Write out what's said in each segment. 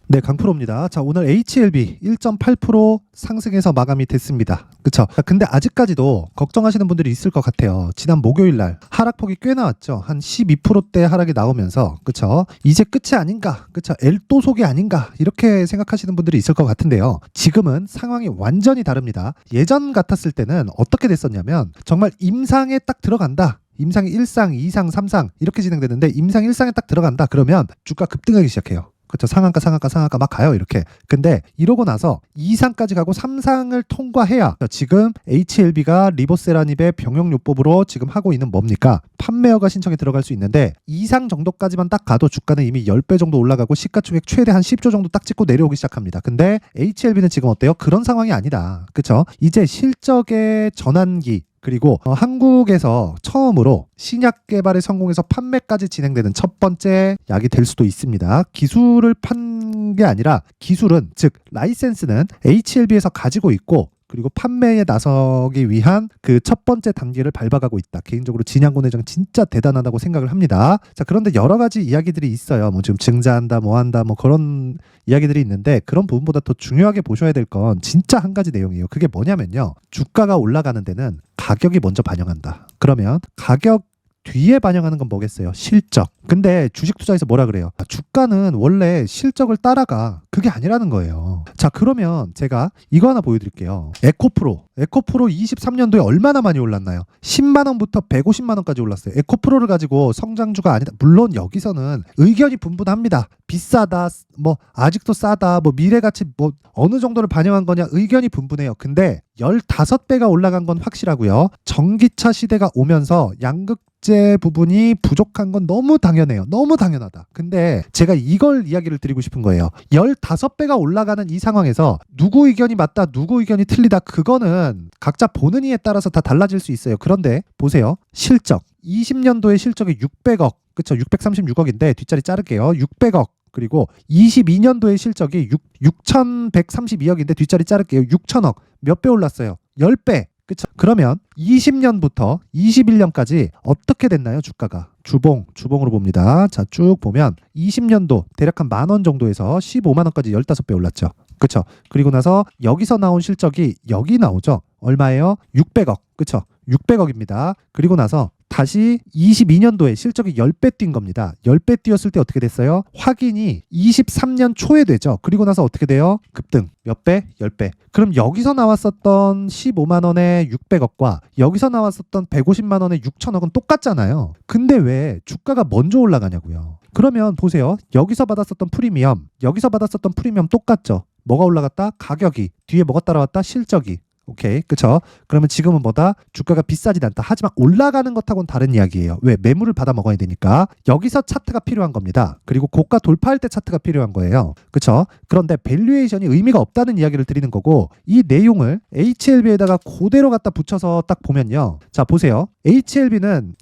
네, 강프로입니다. 자, 오늘 HLB 1.8% 상승해서 마감이 됐습니다. 그쵸? 자, 근데 아직까지도 걱정하시는 분들이 있을 것 같아요. 지난 목요일 날 하락폭이 꽤 나왔죠. 한 12%대 하락이 나오면서, 그쵸? 이제 끝이 아닌가? 그쵸? 엘도속이 아닌가? 이렇게 생각하시는 분들이 있을 것 같은데요. 지금은 상황이 완전히 다릅니다. 예전 같았을 때는 어떻게 됐었냐면 정말 임상에 딱 들어간다. 임상이 1상, 2상, 3상 이렇게 진행되는데 임상 1상에 딱 들어간다. 그러면 주가 급등하기 시작해요. 그렇죠. 상한가 막 가요 이렇게. 근데 이러고 나서 2상까지 가고 3상을 통과해야 지금 HLB가 리보세라닙의 병용요법으로 지금 하고 있는 뭡니까? 판매허가 신청에 들어갈 수 있는데 2상 정도까지만 딱 가도 주가는 이미 10배 정도 올라가고 시가총액 최대 한 10조 정도 딱 찍고 내려오기 시작합니다. 근데 HLB는 지금 어때요? 그런 상황이 아니다. 그렇죠? 이제 실적의 전환기 그리고 한국에서 처음으로 신약 개발에 성공해서 판매까지 진행되는 첫 번째 약이 될 수도 있습니다. 기술을 판 게 아니라 기술은 즉 라이센스는 HLB에서 가지고 있고 그리고 판매에 나서기 위한 그 첫 번째 단계를 밟아가고 있다. 개인적으로 진양곤 회장 진짜 대단하다고 생각을 합니다. 자, 그런데 여러 가지 이야기들이 있어요. 뭐 지금 증자한다, 뭐 한다, 뭐 그런 이야기들이 있는데 그런 부분보다 더 중요하게 보셔야 될 건 진짜 한 가지 내용이에요. 그게 뭐냐면요. 주가가 올라가는 데는 가격이 먼저 반영한다. 그러면 가격 뒤에 반영하는 건 뭐겠어요? 실적. 근데 주식 투자에서 뭐라 그래요? 주가는 원래 실적을 따라가. 그게 아니라는 거예요. 자, 그러면 제가 이거 하나 보여드릴게요. 에코프로 23년도에 얼마나 많이 올랐나요? 10만 원부터 150만 원까지 올랐어요. 에코프로를 가지고 성장주가 아니다. 물론 여기서는 의견이 분분합니다. 비싸다, 뭐 아직도 싸다, 뭐 미래가치 뭐 어느 정도를 반영한 거냐 의견이 분분해요. 근데 15배가 올라간 건 확실하고요. 전기차 시대가 오면서 양극재 부분이 부족한 건 너무 당연해요. 너무 당연하다. 근데 제가 이걸 이야기를 드리고 싶은 거예요. 15배가 올라가는 이 상황에서 누구 의견이 맞다, 누구 의견이 틀리다 그거는 각자 보는 이에 따라서 다 달라질 수 있어요. 그런데 보세요. 실적. 20년도에 실적이 600억. 그쵸? 636억인데 뒷자리 자를게요. 600억. 그리고 22년도의 실적이 6,132억인데 뒷자리 자를게요. 6천억. 몇 배 올랐어요? 10배. 그쵸? 그러면 20년부터 21년까지 어떻게 됐나요? 주가가. 주봉으로 봅니다. 자, 쭉 보면 20년도 대략 한 10,000원 정도에서 15만 원까지 15배 올랐죠. 그쵸? 그리고 나서 여기서 나온 실적이 여기 나오죠. 얼마예요? 600억. 그쵸? 600억입니다. 그리고 나서 다시 22년도에 실적이 10배 뛴 겁니다. 10배 뛰었을 때 어떻게 됐어요? 확인이 23년 초에 되죠. 그리고 나서 어떻게 돼요? 급등. 몇 배? 10배. 그럼 여기서 나왔었던 15만 원의 600억과 여기서 나왔었던 150만 원의 6천억은 똑같잖아요. 근데 왜 주가가 먼저 올라가냐고요. 그러면 보세요. 여기서 받았었던 프리미엄, 여기서 받았었던 프리미엄 똑같죠. 뭐가 올라갔다? 가격이. 뒤에 뭐가 따라왔다? 실적이. 오케이, 그쵸? 그러면 지금은 뭐다? 주가가 비싸진 않다. 하지만 올라가는 것하고는 다른 이야기예요. 왜? 매물을 받아 먹어야 되니까. 여기서 차트가 필요한 겁니다. 그리고 고가 돌파할 때 차트가 필요한 거예요. 그쵸? 그런데 밸류에이션이 의미가 없다는 이야기를 드리는 거고 이 내용을 HLB에다가 그대로 갖다 붙여서 딱 보면요. 자, 보세요. HLB는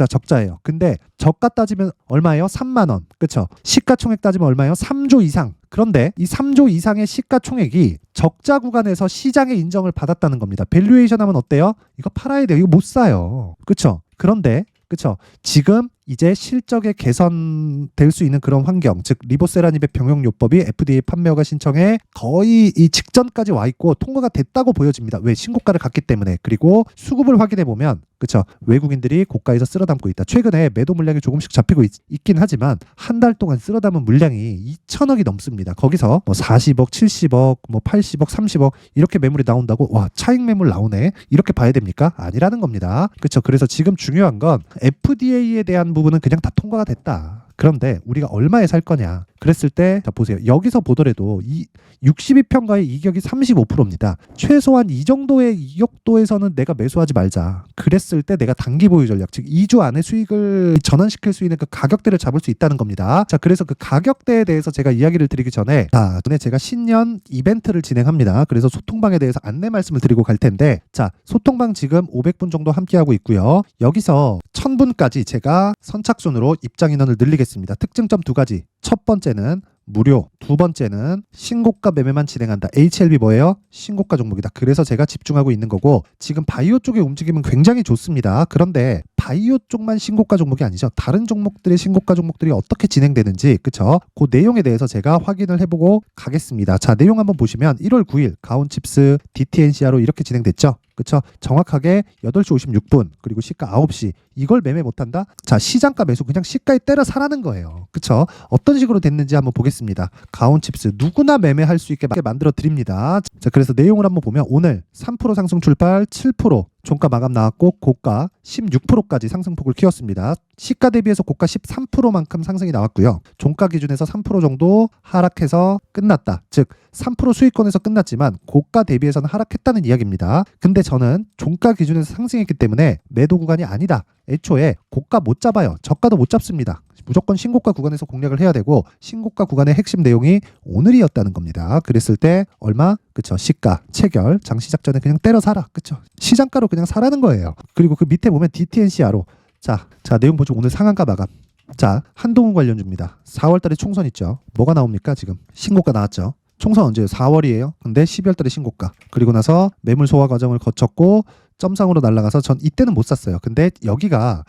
적자예요. 근데 저가 따지면 얼마예요? 3만 원. 그쵸? 시가총액 따지면 얼마예요? 3조 이상. 그런데 이 3조 이상의 시가총액이 적자 구간에서 시장의 인정을 받았다는 겁니다. 밸류에이션 하면 어때요? 이거 팔아야 돼요. 이거 못 사요. 그쵸? 그런데 그쵸? 지금 이제 실적에 개선될 수 있는 그런 환경, 즉 리보세라닙의 병용요법이 FDA 판매허가 신청에 거의 이 직전까지 와 있고 통과가 됐다고 보여집니다. 왜? 신고가를 갔기 때문에. 그리고 수급을 확인해 보면 그쵸? 외국인들이 고가에서 쓸어담고 있다. 최근에 매도 물량이 조금씩 잡히고 있긴 하지만 한 달 동안 쓸어담은 물량이 2천억이 넘습니다. 거기서 뭐 40억, 70억, 뭐 80억, 30억 이렇게 매물이 나온다고 와 차익 매물 나오네 이렇게 봐야 됩니까? 아니라는 겁니다. 그렇죠? 그래서 지금 중요한 건 FDA에 대한 부분은 그냥 다 통과가 됐다. 그런데 우리가 얼마에 살 거냐 그랬을 때 자 보세요. 여기서 보더라도 이 62평가의 이격이 35%입니다. 최소한 이 정도의 이격도에서는 내가 매수하지 말자. 그랬을 때 내가 단기 보유 전략, 즉 2주 안에 수익을 전환시킬 수 있는 그 가격대를 잡을 수 있다는 겁니다. 자, 그래서 그 가격대에 대해서 제가 이야기를 드리기 전에 전에 제가 신년 이벤트를 진행합니다. 그래서 소통방에 대해서 안내 말씀을 드리고 갈 텐데 자, 소통방 지금 500분 정도 함께하고 있고요. 여기서 1000분까지 제가 선착순으로 입장 인원을 늘리겠습니다. 특징점 2가지. 첫 번째는 무료, 두 번째는 신고가 매매만 진행한다. HLB 뭐예요? 신고가 종목이다. 그래서 제가 집중하고 있는 거고 지금 바이오 쪽의 움직임은 굉장히 좋습니다. 그런데 바이오 쪽만 신고가 종목이 아니죠. 다른 종목들의 신고가 종목들이 어떻게 진행되는지 그쵸? 그 내용에 대해서 제가 확인을 해보고 가겠습니다. 자, 내용 한번 보시면 1월 9일 가온칩스 DTNCR로 이렇게 진행됐죠. 그쵸? 정확하게 8시 56분 그리고 시가 9시 이걸 매매 못한다? 자, 시장가 매수 그냥 시가에 때려 사라는 거예요. 그쵸? 어떤 식으로 됐는지 한번 보겠습니다. 가온칩스 누구나 매매할 수 있게 만들어 드립니다. 자, 그래서 내용을 한번 보면 오늘 3% 상승 출발 7% 종가 마감 나왔고 고가 16%까지 상승폭을 키웠습니다. 시가 대비해서 고가 13%만큼 상승이 나왔고요. 종가 기준에서 3% 정도 하락해서 끝났다. 즉 3% 수익권에서 끝났지만 고가 대비해서는 하락했다는 이야기입니다. 근데 저는 종가 기준에서 상승했기 때문에 매도 구간이 아니다. 애초에 고가 못 잡아요. 저가도 못 잡습니다. 무조건 신고가 구간에서 공략을 해야 되고 신고가 구간의 핵심 내용이 오늘이었다는 겁니다. 그랬을 때 얼마? 그쵸? 시가, 체결, 장시작 전에 그냥 때려 사라. 그쵸? 시장가로 그냥 사라는 거예요. 그리고 그 밑에 보면 DTNCR로 자 내용 보죠. 오늘 상한가 마감. 자, 한동훈 관련주입니다. 4월달에 총선 있죠. 뭐가 나옵니까? 지금 신고가 나왔죠. 총선 언제예요? 4월이에요. 근데 12월달에 신고가. 그리고 나서 매물 소화 과정을 거쳤고 점상으로 날아가서 전 이때는 못 샀어요. 근데 여기가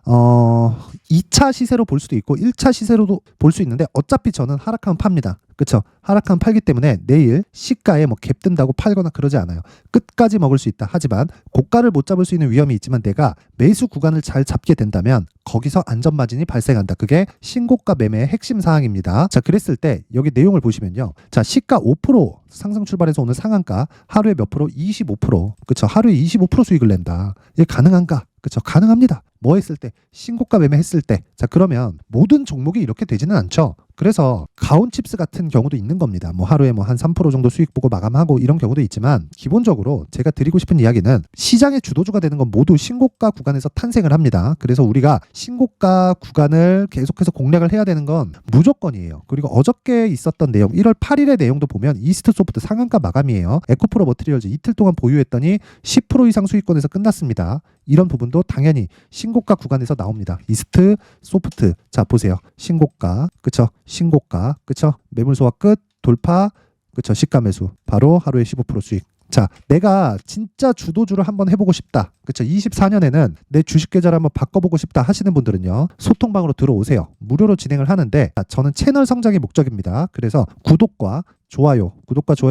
2차 시세로 볼 수도 있고 1차 시세로도 볼 수 있는데 어차피 저는 하락하면 팝니다. 그쵸? 하락하면 팔기 때문에 내일 시가에 뭐 갭 뜬다고 팔거나 그러지 않아요. 끝까지 먹을 수 있다. 하지만 고가를 못 잡을 수 있는 위험이 있지만 내가 매수 구간을 잘 잡게 된다면 거기서 안전마진이 발생한다. 그게 신고가 매매의 핵심 사항입니다. 자, 그랬을 때 여기 내용을 보시면요. 자, 시가 5% 상승 출발해서 오늘 상한가 하루에 몇 프로? 25%. 그쵸? 하루에 25% 수익을 낸다. 이게 가능한가? 그쵸? 가능합니다. 뭐 했을 때? 신고가 매매했을 때. 자, 그러면 모든 종목이 이렇게 되지는 않죠. 그래서 가온칩스 같은 경우도 있는 겁니다. 뭐 하루에 뭐 한 3% 정도 수익 보고 마감하고 이런 경우도 있지만 기본적으로 제가 드리고 싶은 이야기는 시장의 주도주가 되는 건 모두 신고가 구간에서 탄생을 합니다. 그래서 우리가 신고가 구간을 계속해서 공략을 해야 되는 건 무조건이에요. 그리고 어저께 있었던 내용 1월 8일의 내용도 보면 이스트소프트 상한가 마감이에요. 에코프로 머티리얼즈 이틀 동안 보유했더니 10% 이상 수익권에서 끝났습니다. 이런 부분도 당연히 신고가 구간에서 나옵니다. 이스트 소프트 자 보세요. 신고가 그쵸? 신고가 그쵸? 매물 소화 끝 돌파 그쵸? 시가 매수 바로 하루에 15% 수익. 자, 내가 진짜 주도주를 한번 해보고 싶다. 그쵸? 24년에는 내 주식 계좌를 한번 바꿔보고 싶다 하시는 분들은요. 소통방으로 들어오세요. 무료로 진행을 하는데 저는 채널 성장이 목적입니다. 그래서 구독과 좋아요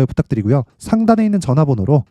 부탁드리고요. 상단에 있는 전화번호로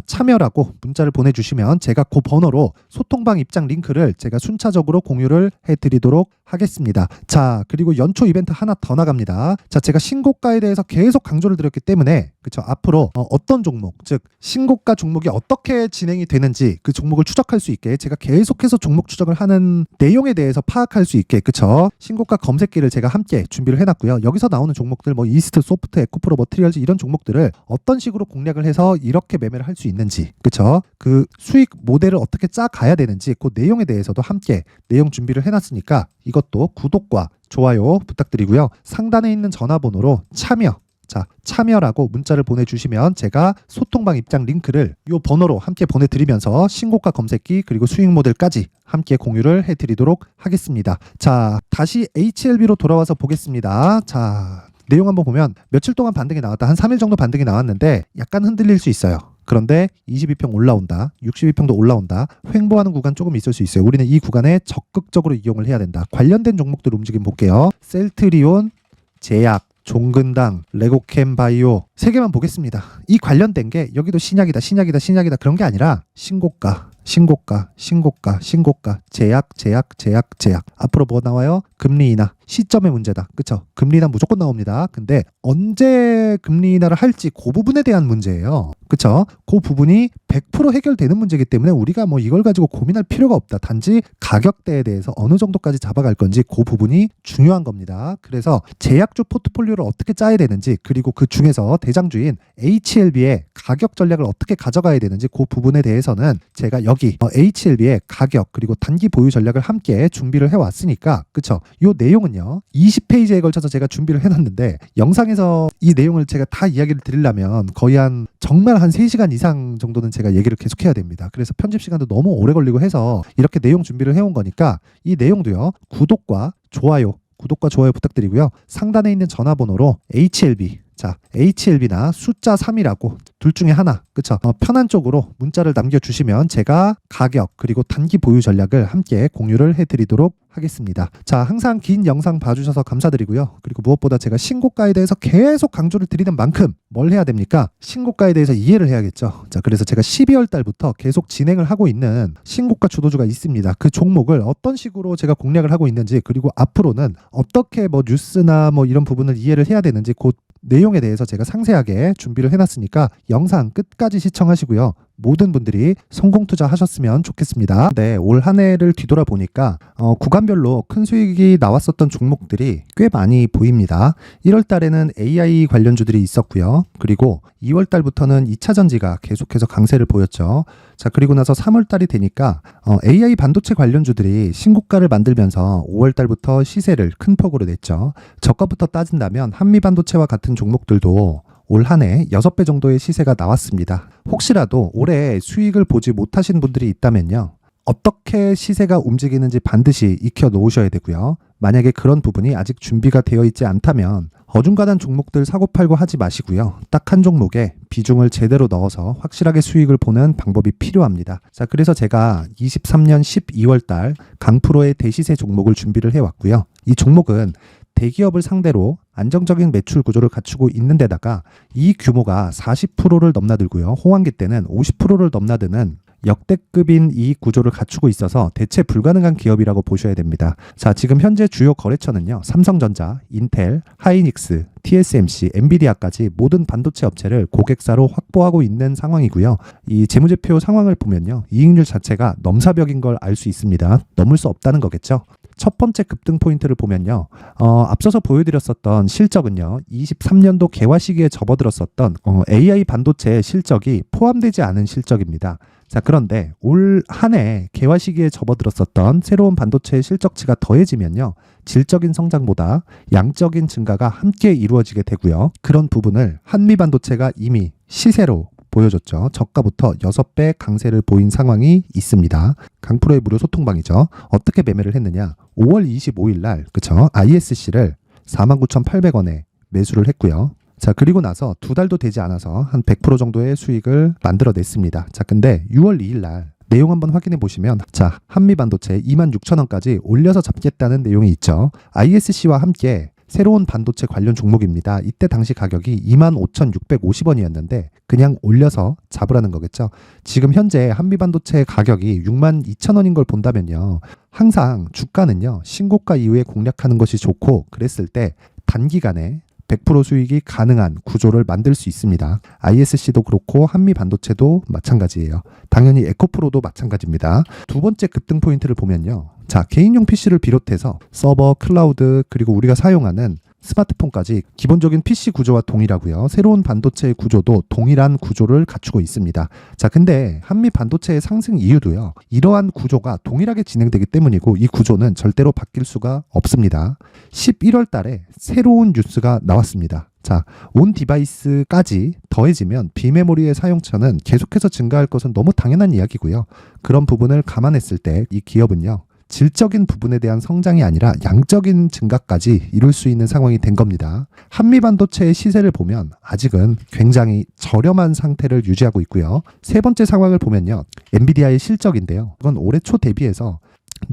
참여라고 문자를 보내주시면 제가 그 번호로 소통방 입장 링크를 제가 순차적으로 공유를 해드리도록 하겠습니다. 자, 그리고 연초 이벤트 하나 더 나갑니다. 자, 제가 신고가에 대해서 계속 강조를 드렸기 때문에 그쵸? 앞으로 어떤 종목, 즉 신고가 종목이 어떻게 진행이 되는지 그 종목을 추적할 수 있게 제가 계속해서 종목 추적을 하는 내용에 대해서 파악할 수 있게 그쵸? 신고가 검색기를 제가 함께 준비를 해놨고요. 여기서 나오는 종목들 뭐 이스트, 소프트, 에코프로, 머티리얼즈 이런 종목들을 어떤 식으로 공략을 해서 이렇게 매매를 할 수 있는지 그쵸? 그 수익 모델을 어떻게 짜 가야 되는지 그 내용에 대해서도 함께 내용 준비를 해놨으니까 이것도 구독과 좋아요 부탁드리고요. 상단에 있는 전화번호로 참여라고 문자를 보내주시면 제가 소통방 입장 링크를 이 번호로 함께 보내드리면서 신고가 검색기 그리고 수익 모델까지 함께 공유를 해드리도록 하겠습니다. 자, 다시 HLB로 돌아와서 보겠습니다. 자, 내용 한번 보면 며칠 동안 반등이 나왔다. 한 3일 정도 반등이 나왔는데 약간 흔들릴 수 있어요. 그런데 22평 올라온다. 62평도 올라온다. 횡보하는 구간 조금 있을 수 있어요. 우리는 이 구간에 적극적으로 이용을 해야 된다. 관련된 종목들 움직임 볼게요. 셀트리온, 제약, 종근당, 레고캠 바이오 3개만 보겠습니다. 이 관련된 게 여기도 신약이다 그런 게 아니라 신고가 제약 앞으로 뭐 나와요? 금리 인하 시점의 문제다. 그쵸? 금리 인하 무조건 나옵니다. 근데 언제 금리 인하를 할지 그 부분에 대한 문제예요. 그쵸? 그 부분이 100% 해결되는 문제이기 때문에 우리가 뭐 이걸 가지고 고민할 필요가 없다. 단지 가격대에 대해서 어느 정도까지 잡아갈 건지 그 부분이 중요한 겁니다. 그래서 제약주 포트폴리오를 어떻게 짜야 되는지 그리고 그 중에서 대장주인 HLB의 가격 전략을 어떻게 가져가야 되는지 그 부분에 대해서는 제가 여기 HLB의 가격 그리고 단기 보유 전략을 함께 준비를 해왔으니까 그쵸? 이 내용은요 20페이지에 걸쳐서 제가 준비를 해놨는데 영상에서 이 내용을 제가 다 이야기를 드리려면 거의 정말 한 3시간 이상 정도는 제가 얘기를 계속 해야 됩니다. 그래서 편집 시간도 너무 오래 걸리고 해서 이렇게 내용 준비를 해온 거니까 이 내용도요 구독과 좋아요 부탁드리고요. 상단에 있는 전화번호로 HLB HLB나 숫자 3이라고 둘 중에 하나, 그쵸? 편한 쪽으로 문자를 남겨주시면 제가 가격 그리고 단기 보유 전략을 함께 공유를 해드리도록 하겠습니다. 자, 항상 긴 영상 봐주셔서 감사드리고요. 그리고 무엇보다 제가 신고가에 대해서 계속 강조를 드리는 만큼 뭘 해야 됩니까? 신고가에 대해서 이해를 해야겠죠. 자, 그래서 제가 12월 달부터 계속 진행을 하고 있는 신고가 주도주가 있습니다. 그 종목을 어떤 식으로 제가 공략을 하고 있는지, 그리고 앞으로는 어떻게 뭐 뉴스나 뭐 이런 부분을 이해를 해야 되는지 그 내용에 대해서 제가 상세하게 준비를 해놨으니까 영상 끝까지 시청하시고요. 모든 분들이 성공 투자하셨으면 좋겠습니다. 네, 올 한 해를 뒤돌아보니까 구간별로 큰 수익이 나왔었던 종목들이 꽤 많이 보입니다. 1월 달에는 AI 관련주들이 있었고요. 그리고 2월 달부터는 2차 전지가 계속해서 강세를 보였죠. 자, 그리고 나서 3월 달이 되니까 AI 반도체 관련주들이 신고가를 만들면서 5월 달부터 시세를 큰 폭으로 냈죠. 저가부터 따진다면 한미 반도체와 같은 종목들도 올 한 해 6배 정도의 시세가 나왔습니다. 혹시라도 올해 수익을 보지 못하신 분들이 있다면요, 어떻게 시세가 움직이는지 반드시 익혀 놓으셔야 되고요. 만약에 그런 부분이 아직 준비가 되어 있지 않다면 어중간한 종목들 사고팔고 하지 마시고요. 딱 한 종목에 비중을 제대로 넣어서 확실하게 수익을 보는 방법이 필요합니다. 자, 그래서 제가 23년 12월 달 강프로의 대시세 종목을 준비를 해왔고요. 이 종목은 대기업을 상대로 안정적인 매출 구조를 갖추고 있는 데다가 이 규모가 40%를 넘나들고요. 호황기 때는 50%를 넘나드는 역대급인 이익 구조를 갖추고 있어서 대체 불가능한 기업이라고 보셔야 됩니다. 자, 지금 현재 주요 거래처는요, 삼성전자, 인텔, 하이닉스, TSMC, 엔비디아까지 모든 반도체 업체를 고객사로 확보하고 있는 상황이고요. 이 재무제표 상황을 보면요, 이익률 자체가 넘사벽인 걸 알 수 있습니다. 넘을 수 없다는 거겠죠. 첫 번째 급등 포인트를 보면요, 앞서서 보여드렸었던 실적은요, 23년도 개화 시기에 접어들었었던 AI 반도체의 실적이 포함되지 않은 실적입니다. 자, 그런데 올 한 해 개화 시기에 접어들었었던 새로운 반도체의 실적치가 더해지면요, 질적인 성장보다 양적인 증가가 함께 이루어지게 되고요. 그런 부분을 한미 반도체가 이미 시세로 보여줬죠. 저가부터 6배 강세를 보인 상황이 있습니다. 강프로의 무료 소통방이죠. 어떻게 매매를 했느냐? 5월 25일 날, 그쵸? ISC를 49,800원에 매수를 했고요. 자, 그리고 나서 2달도 되지 않아서 한 100% 정도의 수익을 만들어냈습니다. 자, 근데 6월 2일 날 내용 한번 확인해 보시면, 자, 한미 반도체 26,000원까지 올려서 잡겠다는 내용이 있죠. ISC와 함께 새로운 반도체 관련 종목입니다. 이때 당시 가격이 25,650원이었는데 그냥 올려서 잡으라는 거겠죠. 지금 현재 한미 반도체 가격이 62,000원인 걸 본다면요, 항상 주가는요, 신고가 이후에 공략하는 것이 좋고, 그랬을 때 단기간에 100% 수익이 가능한 구조를 만들 수 있습니다. ISC도 그렇고 한미 반도체도 마찬가지예요. 당연히 에코프로도 마찬가지입니다. 두 번째 급등 포인트를 보면요, 자, 개인용 PC를 비롯해서 서버, 클라우드, 그리고 우리가 사용하는 스마트폰까지 기본적인 PC 구조와 동일하고요. 새로운 반도체의 구조도 동일한 구조를 갖추고 있습니다. 자, 근데 한미 반도체의 상승 이유도요, 이러한 구조가 동일하게 진행되기 때문이고, 이 구조는 절대로 바뀔 수가 없습니다. 11월 달에 새로운 뉴스가 나왔습니다. 자, 온 디바이스까지 더해지면 비메모리의 사용처는 계속해서 증가할 것은 너무 당연한 이야기고요. 그런 부분을 감안했을 때 이 기업은요, 질적인 부분에 대한 성장이 아니라 양적인 증가까지 이룰 수 있는 상황이 된 겁니다. 한미 반도체의 시세를 보면 아직은 굉장히 저렴한 상태를 유지하고 있고요. 세 번째 상황을 보면요, 엔비디아의 실적인데요, 이건 올해 초 대비해서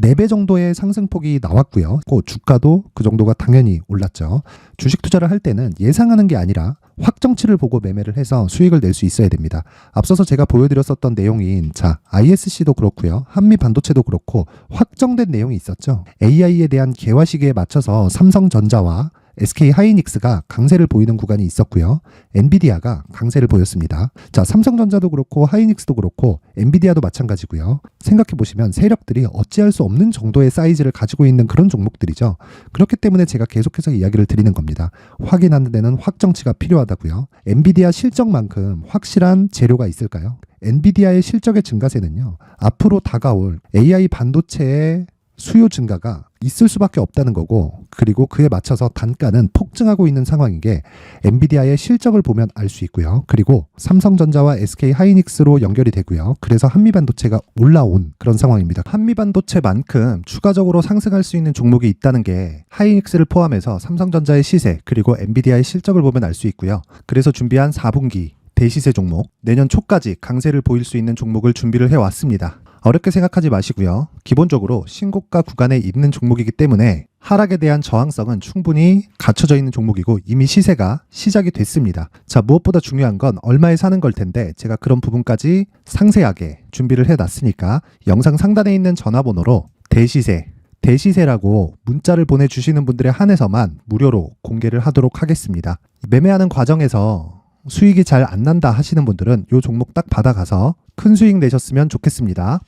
4배 정도의 상승폭이 나왔고요. 주가도 그 정도가 당연히 올랐죠. 주식 투자를 할 때는 예상하는 게 아니라 확정치를 보고 매매를 해서 수익을 낼 수 있어야 됩니다. 앞서서 제가 보여드렸었던 내용인, 자, ISC도 그렇고요, 한미 반도체도 그렇고 확정된 내용이 있었죠. AI에 대한 개화 시기에 맞춰서 삼성전자와 SK 하이닉스가 강세를 보이는 구간이 있었고요. 엔비디아가 강세를 보였습니다. 자, 삼성전자도 그렇고 하이닉스도 그렇고 엔비디아도 마찬가지고요. 생각해 보시면 세력들이 어찌할 수 없는 정도의 사이즈를 가지고 있는 그런 종목들이죠. 그렇기 때문에 제가 계속해서 이야기를 드리는 겁니다. 확인하는 데는 확정치가 필요하다고요. 엔비디아 실적만큼 확실한 재료가 있을까요? 엔비디아의 실적의 증가세는요, 앞으로 다가올 AI 반도체의 수요 증가가 있을 수밖에 없다는 거고, 그리고 그에 맞춰서 단가는 폭증하고 있는 상황인 게 엔비디아의 실적을 보면 알 수 있고요. 그리고 삼성전자와 SK 하이닉스로 연결이 되고요. 그래서 한미반도체가 올라온 그런 상황입니다. 한미반도체만큼 추가적으로 상승할 수 있는 종목이 있다는 게 하이닉스를 포함해서 삼성전자의 시세, 그리고 엔비디아의 실적을 보면 알 수 있고요. 그래서 준비한 4분기 대시세 종목, 내년 초까지 강세를 보일 수 있는 종목을 준비를 해왔습니다. 어렵게 생각하지 마시고요. 기본적으로 신고가 구간에 있는 종목이기 때문에 하락에 대한 저항성은 충분히 갖춰져 있는 종목이고 이미 시세가 시작이 됐습니다. 자, 무엇보다 중요한 건 얼마에 사는 걸 텐데 제가 그런 부분까지 상세하게 준비를 해놨으니까 영상 상단에 있는 전화번호로 대시세라고 문자를 보내주시는 분들에 한해서만 무료로 공개를 하도록 하겠습니다. 매매하는 과정에서 수익이 잘 안 난다 하시는 분들은 이 종목 딱 받아가서 큰 수익 내셨으면 좋겠습니다.